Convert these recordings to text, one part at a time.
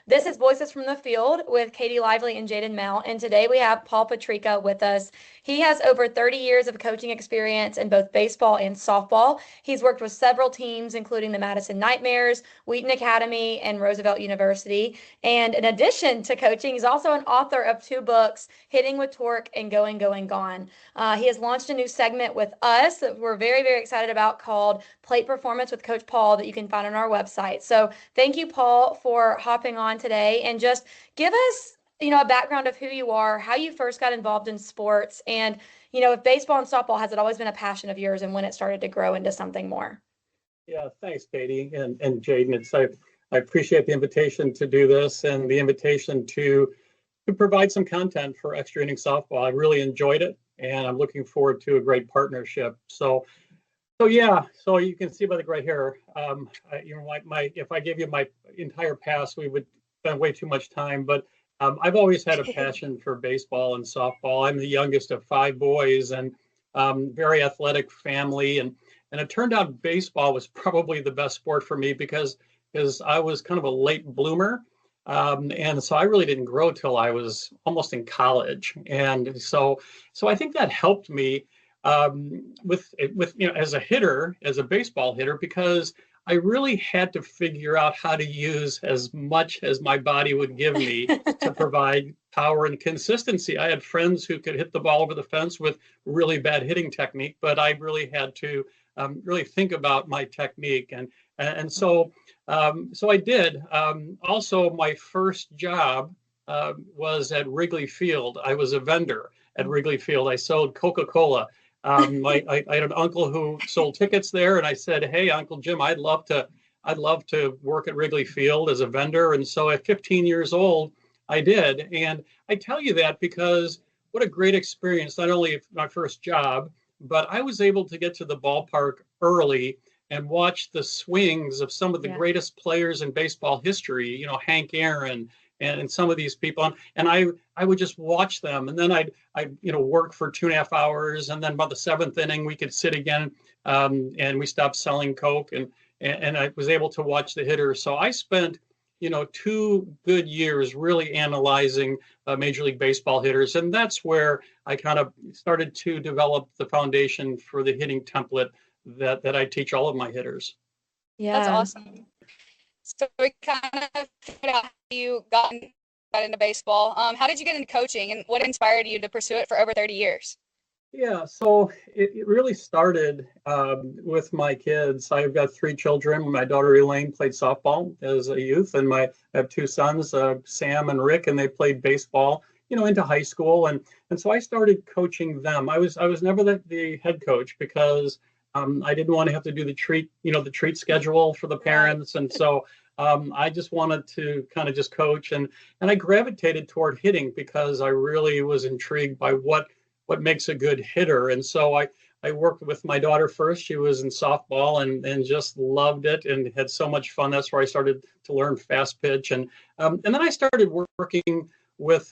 This is Voices from the Field with Katie Lively and Jaden Mount, and today we have Paul Petricca with us. He has over 30 years of coaching experience in both baseball and softball. He's worked with several teams, including the Madison Night Mares, Wheaton Academy, and Roosevelt University. And in addition to coaching, he's also an author of 2 books, Hitting with Torque and Going, Going, Gone. He has launched a new segment with us that we're very, very excited about called Plate Performance with Coach Paul that you can find on our website. So thank you, Paul, for hopping on today, and just give us, a background of who you are, how you first got involved in sports, and, if baseball and softball, has it always been a passion of yours, and when it started to grow into something more? Yeah, thanks, Katie and Jaden. I appreciate the invitation to do this and the invitation to provide some content for extra inning softball. I really enjoyed it, and I'm looking forward to a great partnership. So you can see by the gray hair, if I gave you my entire past, we would spend way too much time. But I've always had a passion for baseball and softball. I'm the youngest of 5 boys, and very athletic family, and it turned out baseball was probably the best sport for me because I was kind of a late bloomer. And so I really didn't grow till I was almost in college. And so I think that helped me with as a hitter, as a baseball hitter, because I really had to figure out how to use as much as my body would give me to provide power and consistency. I had friends who could hit the ball over the fence with really bad hitting technique, but I really had to really think about my technique. And so I did. Also, my first job was at Wrigley Field. I was a vendor at Wrigley Field. I sold Coca-Cola. I had an uncle who sold tickets there, and I said, "Hey, Uncle Jim, I'd love to work at Wrigley Field as a vendor." And so at 15 years old, I did. And I tell you that because what a great experience, not only my first job, but I was able to get to the ballpark early and watch the swings of some of the greatest players in baseball history, Hank Aaron and some of these people. And I would just watch them. And then I'd work for 2.5 hours. And then about the 7th inning, we could sit again, and we stopped selling Coke. And I was able to watch the hitters. So I spent, 2 good years really analyzing Major League Baseball hitters. And that's where I kind of started to develop the foundation for the hitting template that I teach all of my hitters. Yeah, that's awesome. So we kind of figured out how you got into baseball. How did you get into coaching, and what inspired you to pursue it for over 30 years? Yeah, so it really started with my kids. I've got 3 children. My daughter Elaine played softball as a youth, and I have 2 sons, Sam and Rick, and they played baseball, into high school. And so I started coaching them. I was never the head coach because I didn't want to have to do the treat schedule for the parents. And so I just wanted to kind of just coach. And I gravitated toward hitting because I really was intrigued by what makes a good hitter. And so I worked with my daughter first. She was in softball and just loved it and had so much fun. That's where I started to learn fast pitch. And then I started working with,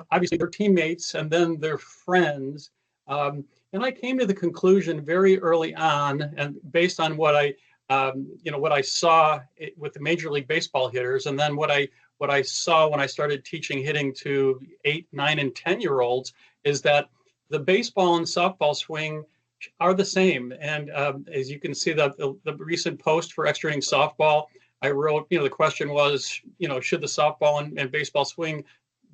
obviously their teammates and then their friends. And I came to the conclusion very early on, and based on what I saw with the Major League Baseball hitters, and then what I saw when I started teaching hitting to 8, 9, and 10-year-olds, is that the baseball and softball swing are the same. And as you can see, the recent post for extra inning softball, I wrote, the question was, should the softball and baseball swing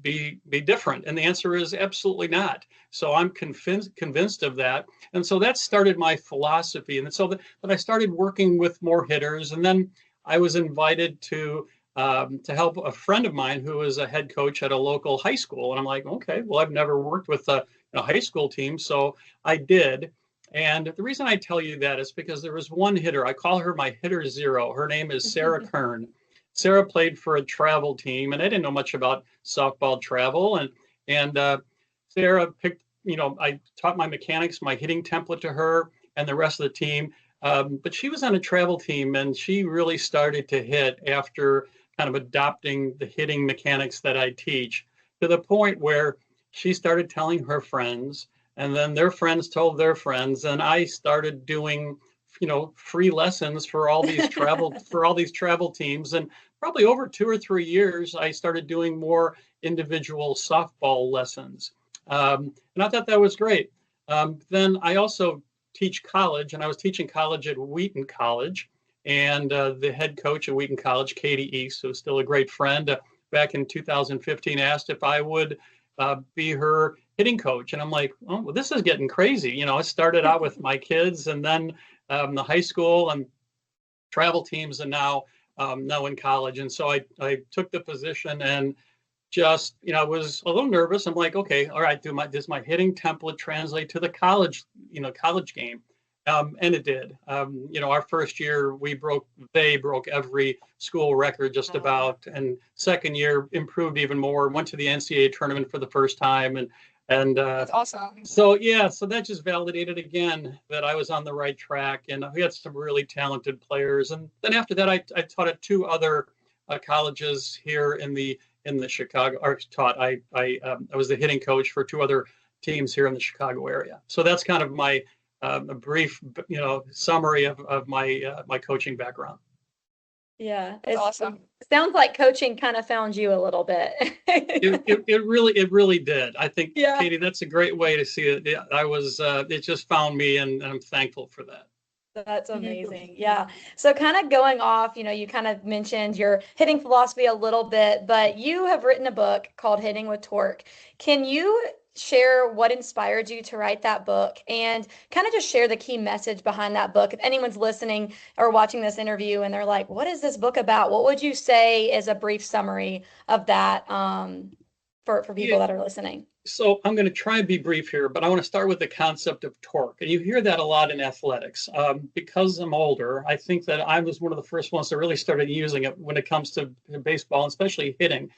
be different? And the answer is absolutely not. So I'm convinced of that. And so that started my philosophy. And so that I started working with more hitters. And then I was invited to help a friend of mine who was a head coach at a local high school. And I'm like, okay, well, I've never worked with a high school team. So I did. And the reason I tell you that is because there was one hitter. I call her my hitter zero. Her name is Sarah Kern. Sarah played for a travel team, and I didn't know much about softball travel. And Sarah picked, I taught my mechanics, my hitting template to her and the rest of the team. But she was on a travel team, and she really started to hit after kind of adopting the hitting mechanics that I teach, to the point where she started telling her friends, and then their friends told their friends, and I started doing free lessons for all these travel teams. And probably over 2 or 3 years, I started doing more individual softball lessons. And I thought that was great. Then I also teach college, and I was teaching college at Wheaton College. And the head coach at Wheaton College, Katie East, who's still a great friend, back in 2015, asked if I would be her hitting coach. And I'm like, oh, well, this is getting crazy. I started out with my kids, and then the high school and travel teams, and now in college. And so I took the position, and just, I was a little nervous. I'm like, okay, all right, does my hitting template translate to the college game? And it did. Our first year they broke every school record just about, and second year improved even more, went to the NCAA tournament for the first time. And That's awesome. So that just validated again that I was on the right track, and we had some really talented players. And then after that, I taught at 2 other colleges here in the Chicago, or I was the hitting coach for 2 other teams here in the Chicago area. So that's kind of my a brief, summary of my coaching background. Yeah, That's awesome. Sounds like coaching kind of found you a little bit. it really did. I think, yeah. Katie, that's a great way to see it. It just found me, and I'm thankful for that. That's amazing. Yeah. So kind of going off, you kind of mentioned your hitting philosophy a little bit, but you have written a book called Hitting with Torque. Can you share what inspired you to write that book, and kind of just share the key message behind that book? If anyone's listening or watching this interview and they're like, what is this book about? What would you say is a brief summary of that for people that are listening? So I'm going to try and be brief here, but I want to start with the concept of torque. And you hear that a lot in athletics. Because I'm older, I think that I was one of the first ones that really started using it when it comes to baseball, and especially hitting.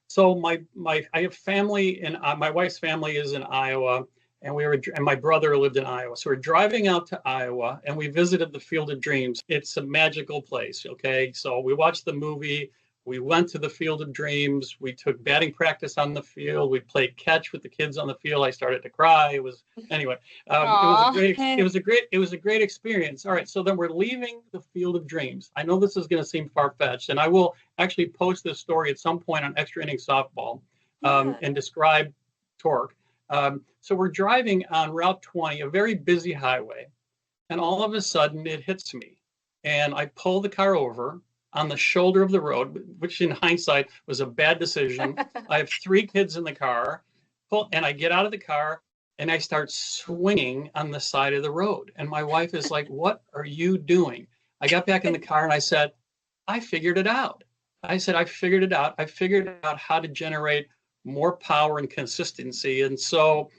So I have family, and my wife's family is in Iowa, and my brother lived in Iowa. So we're driving out to Iowa, and we visited the Field of Dreams. It's a magical place. Okay, so we watched the movie. We went to the Field of Dreams. We took batting practice on the field. We played catch with the kids on the field. I started to cry. It was it was a great experience. All right, so then we're leaving the Field of Dreams. I know this is going to seem far-fetched, and I will actually post this story at some point on Extra Inning Softball and describe torque. So we're driving on Route 20, a very busy highway, and all of a sudden it hits me, and I pull the car over on the shoulder of the road, which in hindsight was a bad decision. I have 3 kids in the car, and I get out of the car, and I start swinging on the side of the road. And my wife is like, what are you doing? I got back in the car, and I said, I figured it out. I figured out how to generate more power and consistency. And so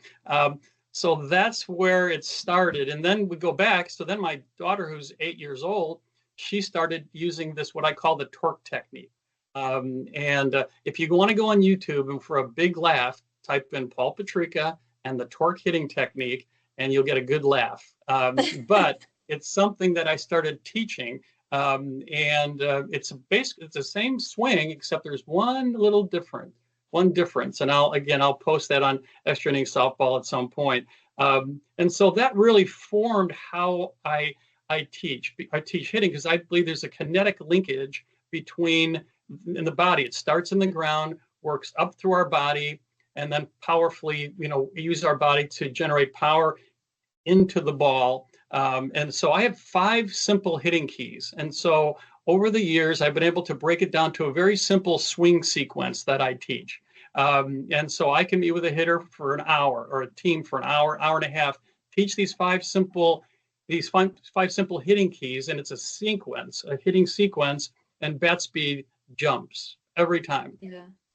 that's where it started. And then we go back. So then my daughter, who's 8 years old, she started using this, what I call the torque technique. If you want to go on YouTube and for a big laugh, type in Paul Petricca and the torque hitting technique, and you'll get a good laugh. But it's something that I started teaching. It's the same swing, except there's one difference. And I'll post that on Extra Inning Softball at some point. And so that really formed how I teach hitting, because I believe there's a kinetic linkage in the body. It starts in the ground, works up through our body, and then powerfully, use our body to generate power into the ball. And so I have 5 simple hitting keys. And so over the years, I've been able to break it down to a very simple swing sequence that I teach. And so I can meet with a hitter for an hour, or a team for an hour and a half, teach these 5 simple hitting keys, and it's a hitting sequence, and bat speed jumps every time,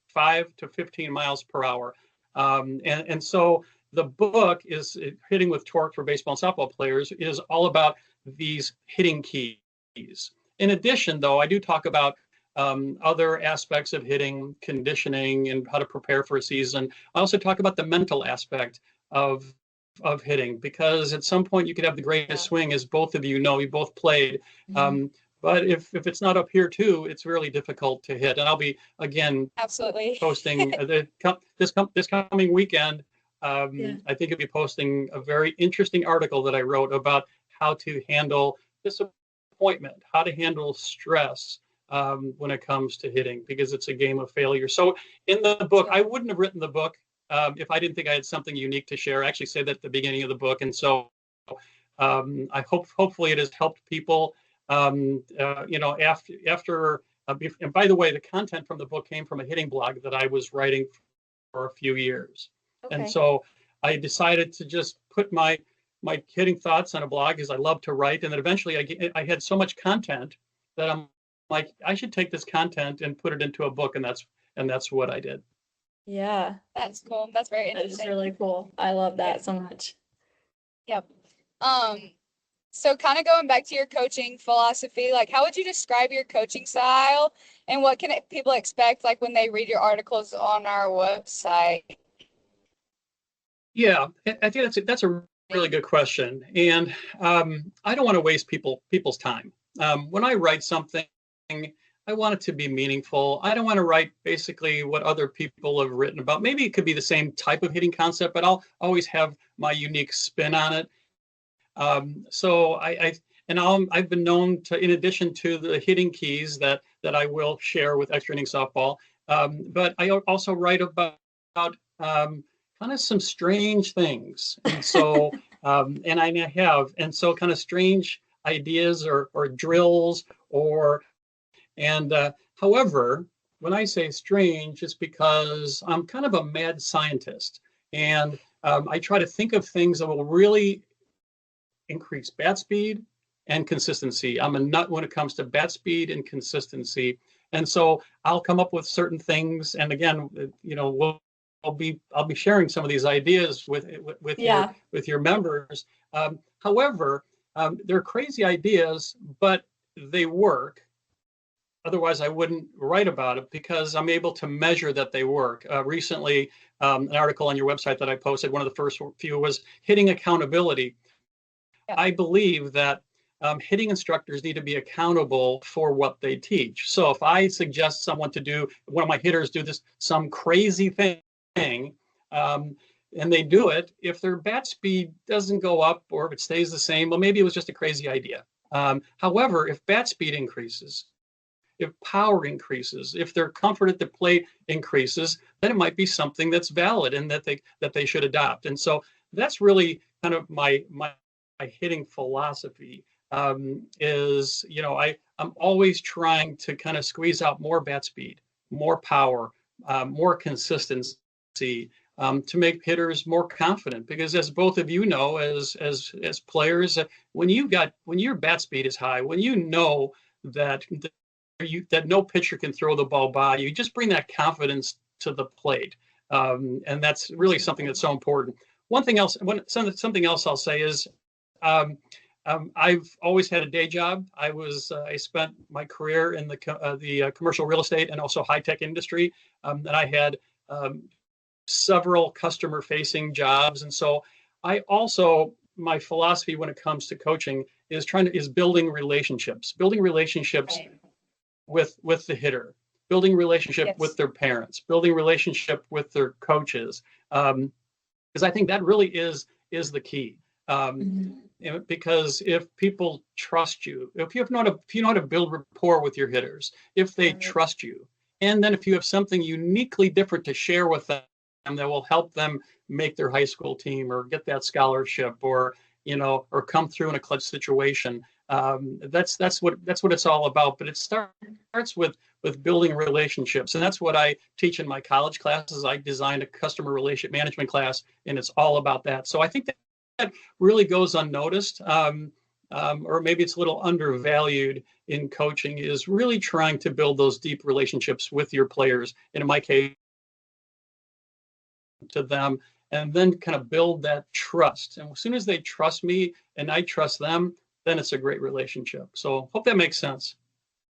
5 to 15 miles per hour. And so the book is Hitting with Torque for Baseball and Softball Players is all about these hitting keys. In addition, though, I do talk about other aspects of hitting, conditioning, and how to prepare for a season. I also talk about the mental aspect of hitting, because at some point you could have the greatest swing, as both of you know, you both played. But if it's not up here too, it's really difficult to hit. And I'll be, again, absolutely posting this coming weekend. I think I'll be posting a very interesting article that I wrote about how to handle disappointment, how to handle stress, when it comes to hitting, because it's a game of failure. So in the book, I wouldn't have written the book if I didn't think I had something unique to share. I actually say that at the beginning of the book. And so I hopefully it has helped people, after and by the way, the content from the book came from a hitting blog that I was writing for a few years. Okay. And so I decided to just put my hitting thoughts on a blog because I love to write. And then eventually I had so much content that I'm like, I should take this content and put it into a book. And that's what I did. Yeah. That's cool. That's very interesting. That's really cool. I love that so much. Yep. So kind of going back to your coaching philosophy, like how would you describe your coaching style and what can people expect like when they read your articles on our website? Yeah, I think that's a really good question. And I don't want to waste people's time. When I write something, I want it to be meaningful. I don't want to write basically what other people have written about. Maybe it could be the same type of hitting concept, but I'll always have my unique spin on it. So I've been known to, in addition to the hitting keys that I will share with extra inning softball, but I also write about kind of some strange things. And so, and I have, and so kind of strange ideas or drills however, when I say strange, it's because I'm kind of a mad scientist, and I try to think of things that will really increase bat speed and consistency. I'm a nut when it comes to bat speed and consistency. And so I'll come up with certain things. And again, I'll be sharing some of these ideas with your members. However, they're crazy ideas, but they work. Otherwise, I wouldn't write about it because I'm able to measure that they work. Recently, an article on your website that I posted, one of the first few, was hitting accountability. I believe that hitting instructors need to be accountable for what they teach. So if I suggest someone to do, one of my hitters do some crazy thing, and they do it, if their bat speed doesn't go up or if it stays the same, well, maybe it was just a crazy idea. However, if bat speed increases, if power increases, if their comfort at the plate increases, then it might be something that's valid and that they should adopt. And so that's really kind of my hitting philosophy. Is, I'm always trying to kind of squeeze out more bat speed, more power, more consistency, to make hitters more confident. Because as both of you know, as players, when your bat speed is high, when you know that no pitcher can throw the ball by, you just bring that confidence to the plate, and that's really something that's so important. Something else I'll say is, I've always had a day job. I spent my career in the commercial real estate and also high tech industry, and I had several customer facing jobs. And so my philosophy when it comes to coaching is building relationships right. with the hitter, building relationship with their parents, building relationship with their coaches, because I think that really is the key. Because if people trust you, if you know how to build rapport with your hitters, if they trust you, and then if you have something uniquely different to share with them that will help them make their high school team or get that scholarship or come through in a clutch situation, that's what it's all about. But it starts with building relationships, and that's what I teach in my college classes. I designed a customer relationship management class, and it's all about that. So I think that really goes unnoticed, or maybe it's a little undervalued in coaching, is really trying to build those deep relationships with your players, and in my case, to them, and then kind of build that trust. And as soon as they trust me and I trust them, then it's a great relationship. So hope that makes sense.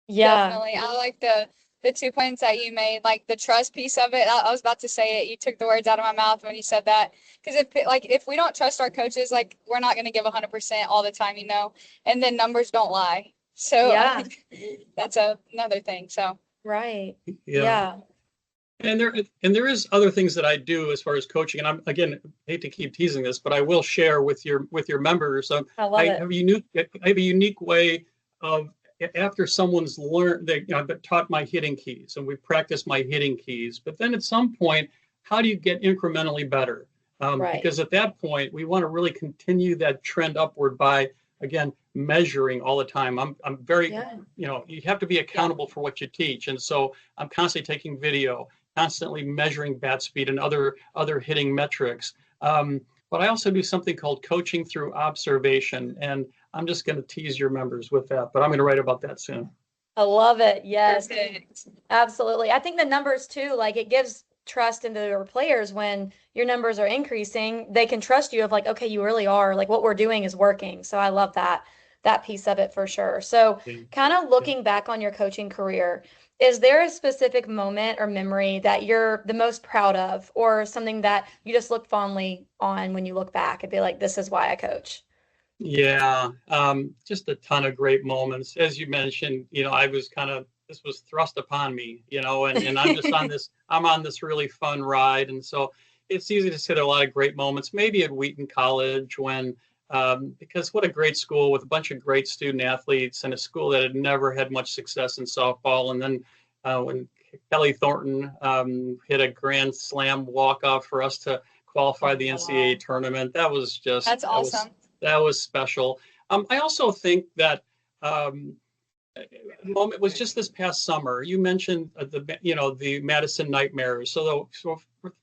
Yeah, definitely. I like the 2 points that you made, like the trust piece of it. I was about to say it. You took the words out of my mouth when you said that. Because if we don't trust our coaches, like we're not going to give 100% all the time, and then numbers don't lie. So yeah, that's another thing. So right. Yeah. And there is other things that I do as far as coaching, and I'm again hate to keep teasing this, but I will share with your members. I have a unique way of after someone's learned, I've taught my hitting keys and we practice my hitting keys, but then at some point, how do you get incrementally better? Right. Because at that point, we want to really continue that trend upward by, again, measuring all the time. I'm very, you have to be accountable for what you teach. And so I'm constantly taking video, constantly measuring bat speed and other hitting metrics. But I also do something called coaching through observation. And I'm just going to tease your members with that, but I'm going to write about that soon. I love it. Yes, Perfect. absolutely. I think the numbers too, like it gives trust into your players when your numbers are increasing. They can trust you of like, okay, you really are like what we're doing is working. So I love that piece of it for sure. So kind of looking back on your coaching career, is there a specific moment or memory that you're the most proud of or something that you just look fondly on when you look back and be like, this is why I coach? Yeah, just a ton of great moments. As you mentioned, this was thrust upon me, and I'm just I'm on this really fun ride. And so it's easy to say there are a lot of great moments, maybe at Wheaton College when, because what a great school with a bunch of great student athletes and a school that had never had much success in softball. And then when Kelly Thornton hit a grand slam walk-off for us to qualify the NCAA tournament, That's awesome. That was special. I also think that moment was just this past summer. You mentioned the Madison Night Mares. So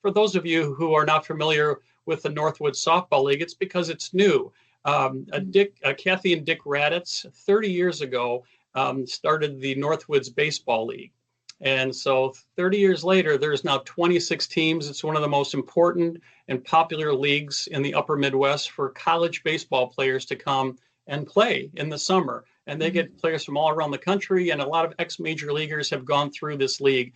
for those of you who are not familiar with the Northwood Softball League, it's because it's new. Kathy and Dick Raditz 30 years ago started the Northwoods Baseball League. And so 30 years later, there's now 26 teams. It's one of the most important and popular leagues in the upper Midwest for college baseball players to come and play in the summer. And they get players from all around the country, and a lot of ex-major leaguers have gone through this league.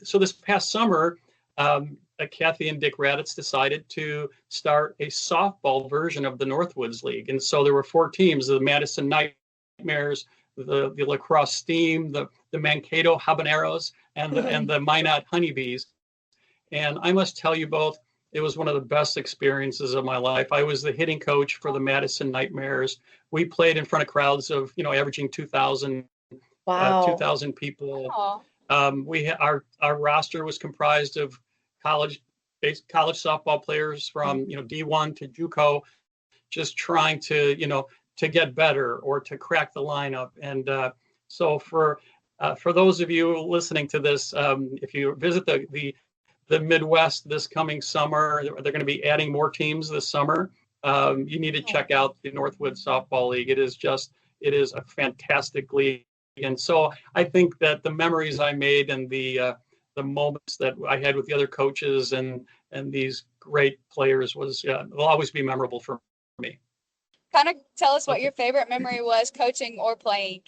So this past summer, Kathy and Dick Raditz decided to start a softball version of the Northwoods League. And so there were 4 teams, the Madison Night Mares, the Lacrosse Steam, the Mankato Habaneros, and the Minot Honeybees. And I must tell you both, it was one of the best experiences of my life. I was the hitting coach for the Madison Night Mares. We played in front of crowds of, averaging 2,000 people. Our roster was comprised of college softball players from D1 to JUCO, just trying to get better or to crack the lineup. And so for those of you listening to this, if you visit the Midwest this coming summer, they're going to be adding more teams this summer. You need to check out the Northwood Softball League. It is a fantastic league. And so I think that the memories I made and the moments that I had with the other coaches and these great players will always be memorable for me. Kind of tell us what your favorite memory was, coaching or playing.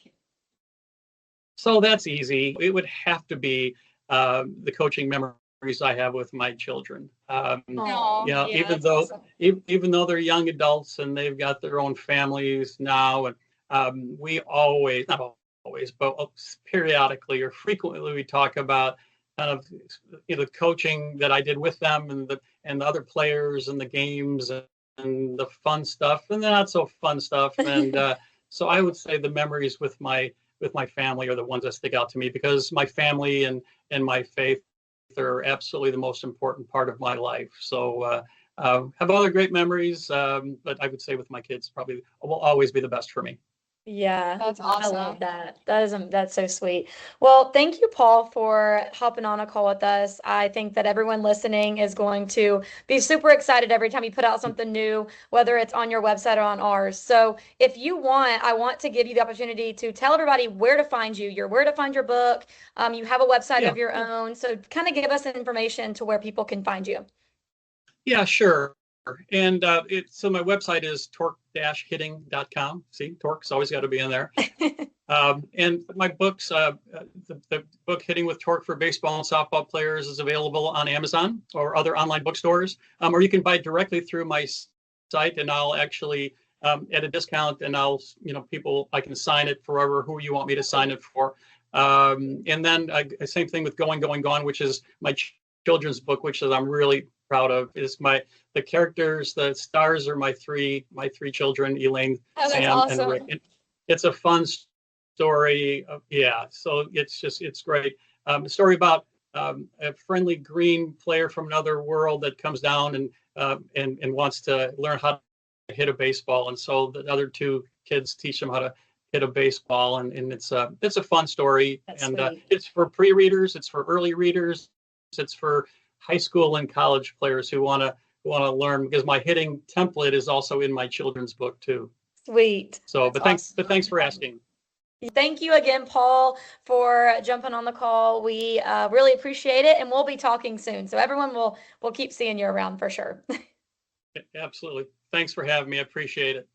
So that's easy. It would have to be the coaching memories I have with my children. Even though they're young adults and they've got their own families now, and we always, not always, but periodically or frequently, we talk about kind of the coaching that I did with them and the other players and the games and the fun stuff and the not so fun stuff. And so I would say the memories with my family are the ones that stick out to me, because my family and my faith are absolutely the most important part of my life. So have other great memories, but I would say with my kids probably will always be the best for me. Yeah, That's awesome. I love that. That's so sweet. Well, thank you, Paul, for hopping on a call with us. I think that everyone listening is going to be super excited every time you put out something new, whether it's on your website or on ours. So if you want, I want to give you the opportunity to tell everybody where to find you, where to find your book. You have a website of your own. So kind of give us information to where people can find you. Yeah, sure. And so my website is torque-hitting.com. See, torque's always got to be in there. And my books, the book Hitting with Torque for Baseball and Softball Players is available on Amazon or other online bookstores. Or you can buy it directly through my site, and I'll actually at a discount, and I can sign it for who you want me to sign it for. And then same thing with Going, Going, Gone, which is my children's book, which I'm really proud of. Is the characters, the stars are my three children, Elaine, Sam, awesome. and Rick. It's a fun story. Yeah, so it's great. A story about a friendly green player from another world that comes down and wants to learn how to hit a baseball, and so the other two kids teach him how to hit a baseball, and it's a fun story. That's and sweet. it's for pre-readers, it's for early readers, it's for high school and college players who want to learn, because my hitting template is also in my children's book too. Sweet. So, That's but thanks for asking. Thank you again, Paul, for jumping on the call. We really appreciate it, and we'll be talking soon. So everyone will keep seeing you around for sure. Absolutely. Thanks for having me. I appreciate it.